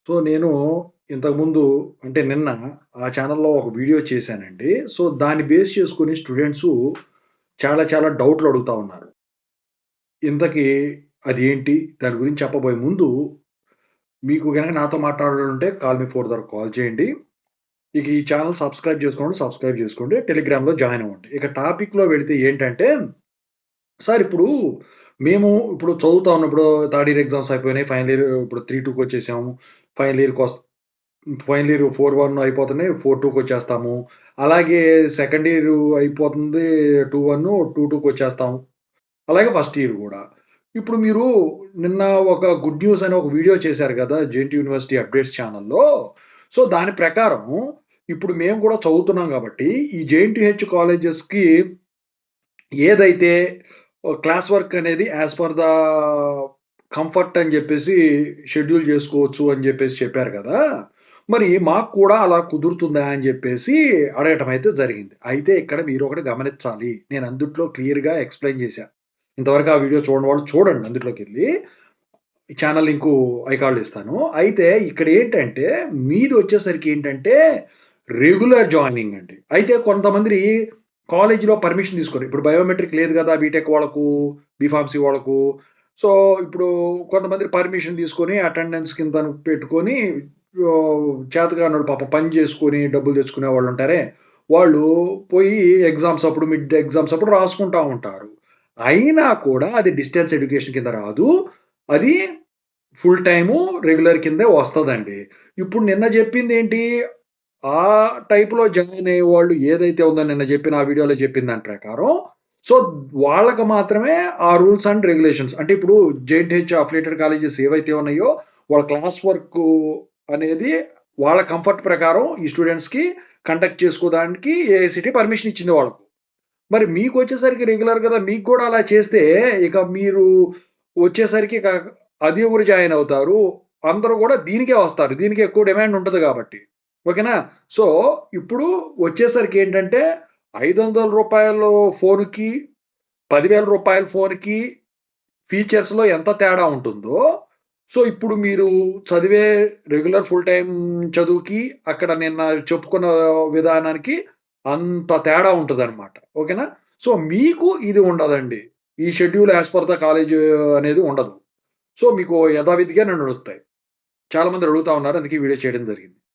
So, నేను ఇంతకుముందు అంటే నిన్న ఆ ఛానెల్‌లో ఒక వీడియో చేశానండి. సో, దాన్ని బేస్ చేసుకొని స్టూడెంట్సు చాలా చాలా డౌట్‌లు అడుగుతా ఉన్నారు. ఇంతకీ అది ఏంటి? దాని గురించి చెప్పబోయే ముందు మీకు గనక నాతో మాట్లాడాలంటే కాల్ మీ ఫోర్ ద్వారా కాల్ చేయండి. ఇక ఈ ఛానెల్ సబ్స్క్రైబ్ చేసుకోండి. టెలిగ్రామ్‌లో జాయిన్ అవ్వండి. ఇక టాపిక్‌లో వెళితే ఏంటంటే, సార్ ఇప్పుడు చదువుతా ఉన్నప్పుడు థర్డ్ ఇయర్ ఎగ్జామ్స్ అయిపోయినాయి. ఫైనల్ ఇయర్ ఇప్పుడు 3-2 వచ్చేసాము. ఫైనల్ ఇయర్‌కి ఫైనల్ ఇయర్ 4-1 అయిపోతున్నాయి. 4-2కొచ్చేస్తాము. అలాగే సెకండ్ ఇయర్ అయిపోతుంది. 2-1, 2-2కొచ్చేస్తాము. అలాగే ఫస్ట్ ఇయర్ గూడా. ఇప్పుడు మీరు నిన్న ఒక గుడ్ న్యూస్ అని ఒక వీడియో చేశారు గదా! జేఎన్‌టీయూ యూనివర్సిటీ అప్డేట్స్ ఛానెల్‌లో. సో, దాని ప్రకారం ఇప్పుడు మేము కూడా చదువుతున్నాం గాబట్టి, ఈ జేఎన్‌టీహెచ్ కాలేజెస్‌కి ఏదైతే క్లాస్ వర్క్ అనేది యాస్ పర్ ద కంఫర్ట్ అని జెప్పేసి షెడ్యూల్ జేసుకోవచ్చు అని జెప్పేసి చెప్పారు గదా! మరి మాకు కూడా అలా కుదురుతుందా అని జెప్పేసి అడగటం అయితే జరిగింది. అయితే ఇక్కడ మీరొకటి గమనించాలి. నేను అందుట్లో క్లియర్‌గా ఎక్స్‌ప్లెయిన్ చేశా. ఇంతవరకు ఆ వీడియో చూడని వాళ్ళు చూడండి అందులోకెళ్ళి. ఈ ఛానల్ లింకు ఐకార్డ్‌లో ఇస్తాను. అయితే ఇక్కడేంటంటే మీదొచ్చేసరికి ఏంటంటే రెగ్యులర్ జాయినింగ్ అండి. అయితే కొంతమంది కాలేజీలో పర్మిషన్ తీసుకోరు. ఇప్పుడు బయోమెట్రిక్ లేదు గదా! బీటెక్ వాళ్ళకు, బీఫార్మసీ వాళ్ళకు. సో, ఇప్పుడు కొంతమంది పర్మిషన్ తీసుకొని అటెండెన్స్ కింద పెట్టుకొని చేతకానోళ్ళు పాపం పని చేసుకొని డబ్బులు తెచ్చుకునే వాళ్ళుంటారే, వాళ్ళు పోయి మిడ్ ఎగ్జామ్స్ అప్పుడు రాసుకుంటా ఉంటారు. అయినా కూడా అది డిస్టెన్స్ ఎడ్యుకేషన్ కింద రాదు. అది ఫుల్ టైము రెగ్యులర్ కిందే వస్తదండి. ఇప్పుడు నిన్న జెప్పిందేంటి? ఆ టైప్‌లో జాయిన్ అయ్యేవాళ్ళు ఏదైతే ఉందో నిన్న జెప్పిన ఆ వీడియోలో చెప్పిన దాని ప్రకారం, సో, వాళ్ళకి మాత్రమే ఆ రూల్స్ అండ్ రెగ్యులేషన్స్ అంటే ఇప్పుడు జేఎన్‌టీహెచ్ అఫిలియేటెడ్ కాలేజెస్ ఏవైతే ఉన్నాయో, వాళ్ళ క్లాస్ వర్కు అనేది వాళ్ళ కంఫర్ట్ ప్రకారం ఈ స్టూడెంట్స్‌కి కండక్ట్ చేసుకోవడానికి ఏఐసీటీ పర్మిషన్ ఇచ్చింది వాళ్ళకు. మరి మీకొచ్చేసరికి రెగ్యులర్ గదా! మీకు గూడా అలా చేస్తే, ఇక మీరు వచ్చేసరికి అది ఎవరు జాయిన్ అవుతారు? అందరూ గూడా దీనికే వస్తారు. దీనికి ఎక్కువ డిమాండ్ ఉంటది గాబట్టి. ఓకేనా? సో, ఇప్పుడు వచ్చేసరికేంటంటే, రూ. 500 ఫోనుకి, రూ. 10,000 ఫోనుకి ఫీచర్స్‌లో ఎంత తేడా ఉంటుందో, సో, ఇప్పుడు మీరు చదివే రెగ్యులర్ ఫుల్ టైమ్ చదువుకి, అక్కడ నిన్న చెప్పుకున్న విధానానికి అంత తేడా ఉంటదనమాట. ఓకేనా? సో, మీకు ఇది ఉండదండి. ఈ schedule as per the college అనేది ఉండదు. సో, మీకు యథావిధిగానే నడుస్తాయి. చాలా మంది అడుగుతా ఉన్నారు. అందుకే ఈ వీడియో చేయడం జరిగింది.